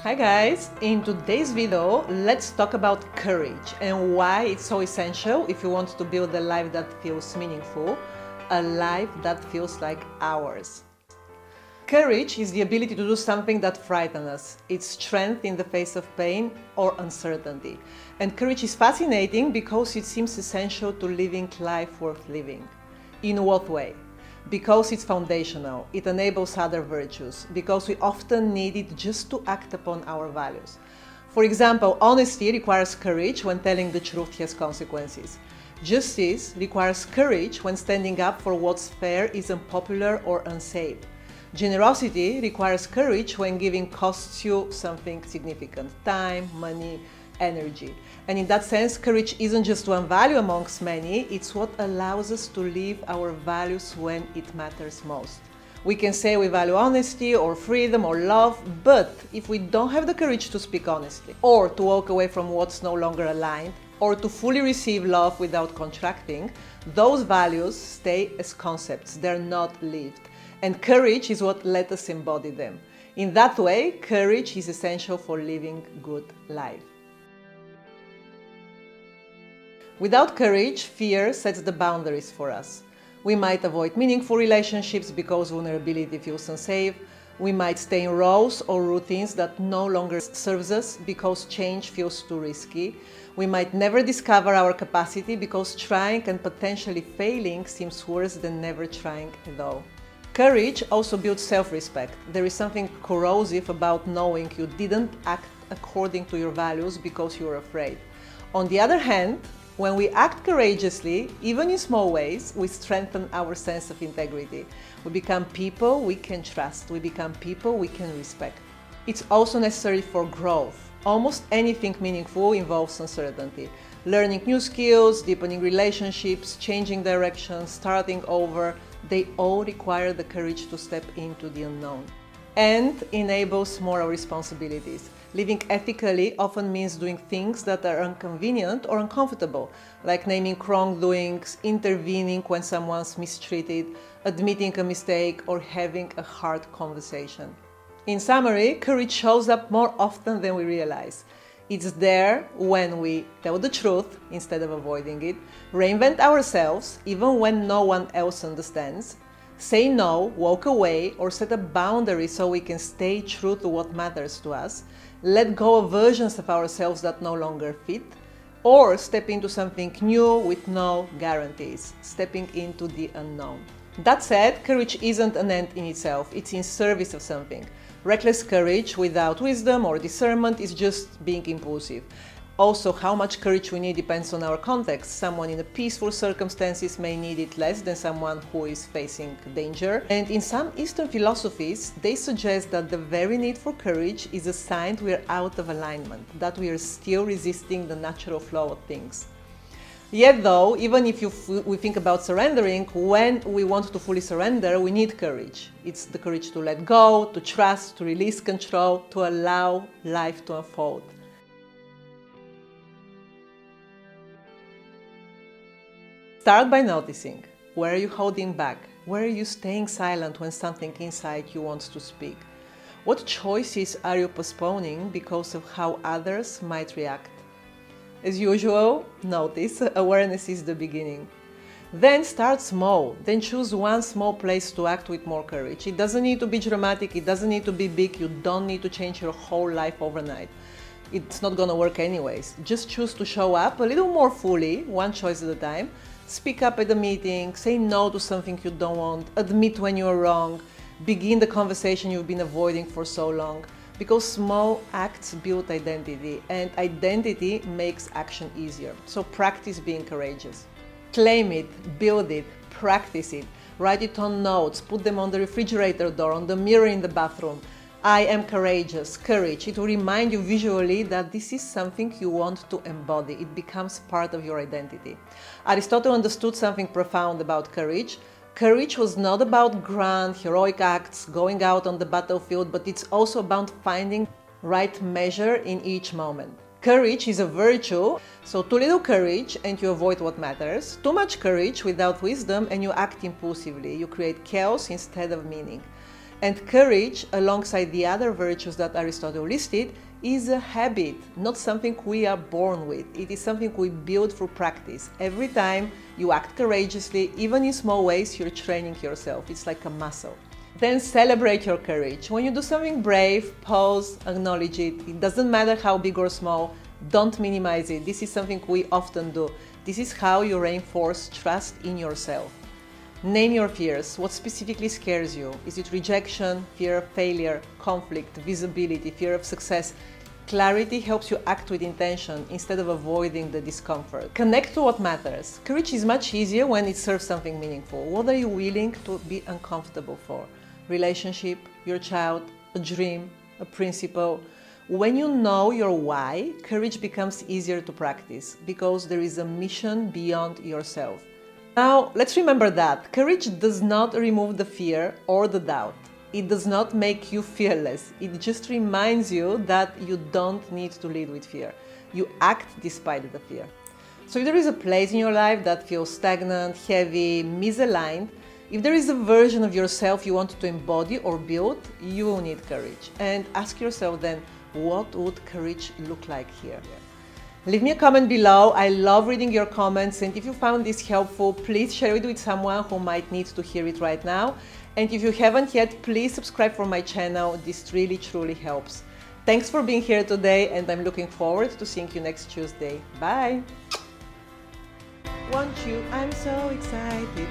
Hi guys! In today's video, let's talk about courage and why it's so essential if you want to build a life that feels meaningful, a life that feels like ours. Courage is the ability to do something that frightens us. It's strength in the face of pain or uncertainty. And courage is fascinating because it seems essential to living life worth living. In what way? Because it's foundational, it enables other virtues, because we often need it just to act upon our values. For example, honesty requires courage when telling the truth has consequences. Justice requires courage when standing up for what's fair is unpopular or unsafe. Generosity requires courage when giving costs you something significant: time, money, energy. And in that sense, courage isn't just one value amongst many, it's what allows us to live our values when it matters most. We can say we value honesty or freedom or love, but if we don't have the courage to speak honestly, or to walk away from what's no longer aligned, or to fully receive love without contracting, those values stay as concepts, they're not lived. And courage is what lets us embody them. In that way, courage is essential for living a good life. Without courage, fear sets the boundaries for us. We might avoid meaningful relationships because vulnerability feels unsafe. We might stay in roles or routines that no longer serves us because change feels too risky. We might never discover our capacity because trying and potentially failing seems worse than never trying at all. Courage also builds self-respect. There is something corrosive about knowing you didn't act according to your values because you were afraid. On the other hand, when we act courageously, even in small ways, we strengthen our sense of integrity. We become people we can trust. We become people we can respect. It's also necessary for growth. Almost anything meaningful involves uncertainty. Learning new skills, deepening relationships, changing direction, starting over, they all require the courage to step into the unknown. And enables moral responsibilities. Living ethically often means doing things that are inconvenient or uncomfortable, like naming wrongdoings, intervening when someone's mistreated, admitting a mistake, or having a hard conversation. In summary, courage shows up more often than we realize. It's there when we tell the truth instead of avoiding it, reinvent ourselves even when no one else understands, say no, walk away, or set a boundary so we can stay true to what matters to us, let go of versions of ourselves that no longer fit, or step into something new with no guarantees, stepping into the unknown. That said, courage isn't an end in itself, it's in service of something. Reckless courage without wisdom or discernment is just being impulsive. Also, how much courage we need depends on our context. Someone in a peaceful circumstances may need it less than someone who is facing danger. And in some Eastern philosophies, they suggest that the very need for courage is a sign we are out of alignment, that we are still resisting the natural flow of things. Yet though, even if we think about surrendering, when we want to fully surrender, we need courage. It's the courage to let go, to trust, to release control, to allow life to unfold. Start by noticing. Where are you holding back? Where are you staying silent when something inside you wants to speak? What choices are you postponing because of how others might react? As usual, notice. Awareness is the beginning. Then start small. Then choose one small place to act with more courage. It doesn't need to be dramatic. It doesn't need to be big. You don't need to change your whole life overnight. It's not gonna work anyways. Just choose to show up a little more fully, one choice at a time. Speak up at the meeting, say no to something you don't want, admit when you're wrong, begin the conversation you've been avoiding for so long. Because small acts build identity, and identity makes action easier. So practice being courageous. Claim it, build it, practice it. Write it on notes, put them on the refrigerator door, on the mirror in the bathroom. I am courageous. Courage. It will remind you visually that this is something you want to embody. It becomes part of your identity. Aristotle understood something profound about courage. Courage was not about grand, heroic acts, going out on the battlefield, but it's also about finding right measure in each moment. Courage is a virtue, so too little courage and you avoid what matters. Too much courage without wisdom and you act impulsively. You create chaos instead of meaning. And courage, alongside the other virtues that Aristotle listed, is a habit, not something we are born with. It is something we build through practice. Every time you act courageously, even in small ways, you're training yourself. It's like a muscle. Then celebrate your courage. When you do something brave, pause, acknowledge it. It doesn't matter how big or small. Don't minimize it. This is something we often do. This is how you reinforce trust in yourself. Name your fears. What specifically scares you? Is it rejection, fear of failure, conflict, visibility, fear of success? Clarity helps you act with intention instead of avoiding the discomfort. Connect to what matters. Courage is much easier when it serves something meaningful. What are you willing to be uncomfortable for? Relationship, your child, a dream, a principle. When you know your why, courage becomes easier to practice because there is a mission beyond yourself. Now, let's remember that courage does not remove the fear or the doubt. It does not make you fearless. It just reminds you that you don't need to lead with fear. You act despite the fear. So if there is a place in your life that feels stagnant, heavy, misaligned, if there is a version of yourself you want to embody or build, you will need courage. And ask yourself then, what would courage look like here? Leave me a comment below. I love reading your comments, and if you found this helpful, please share it with someone who might need to hear it right now. And if you haven't yet, please subscribe for my channel. This really truly helps. Thanks for being here today, and I'm looking forward to seeing you next Tuesday. Bye! Want you, I'm so excited,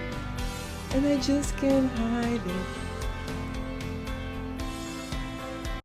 and I just can't hide it.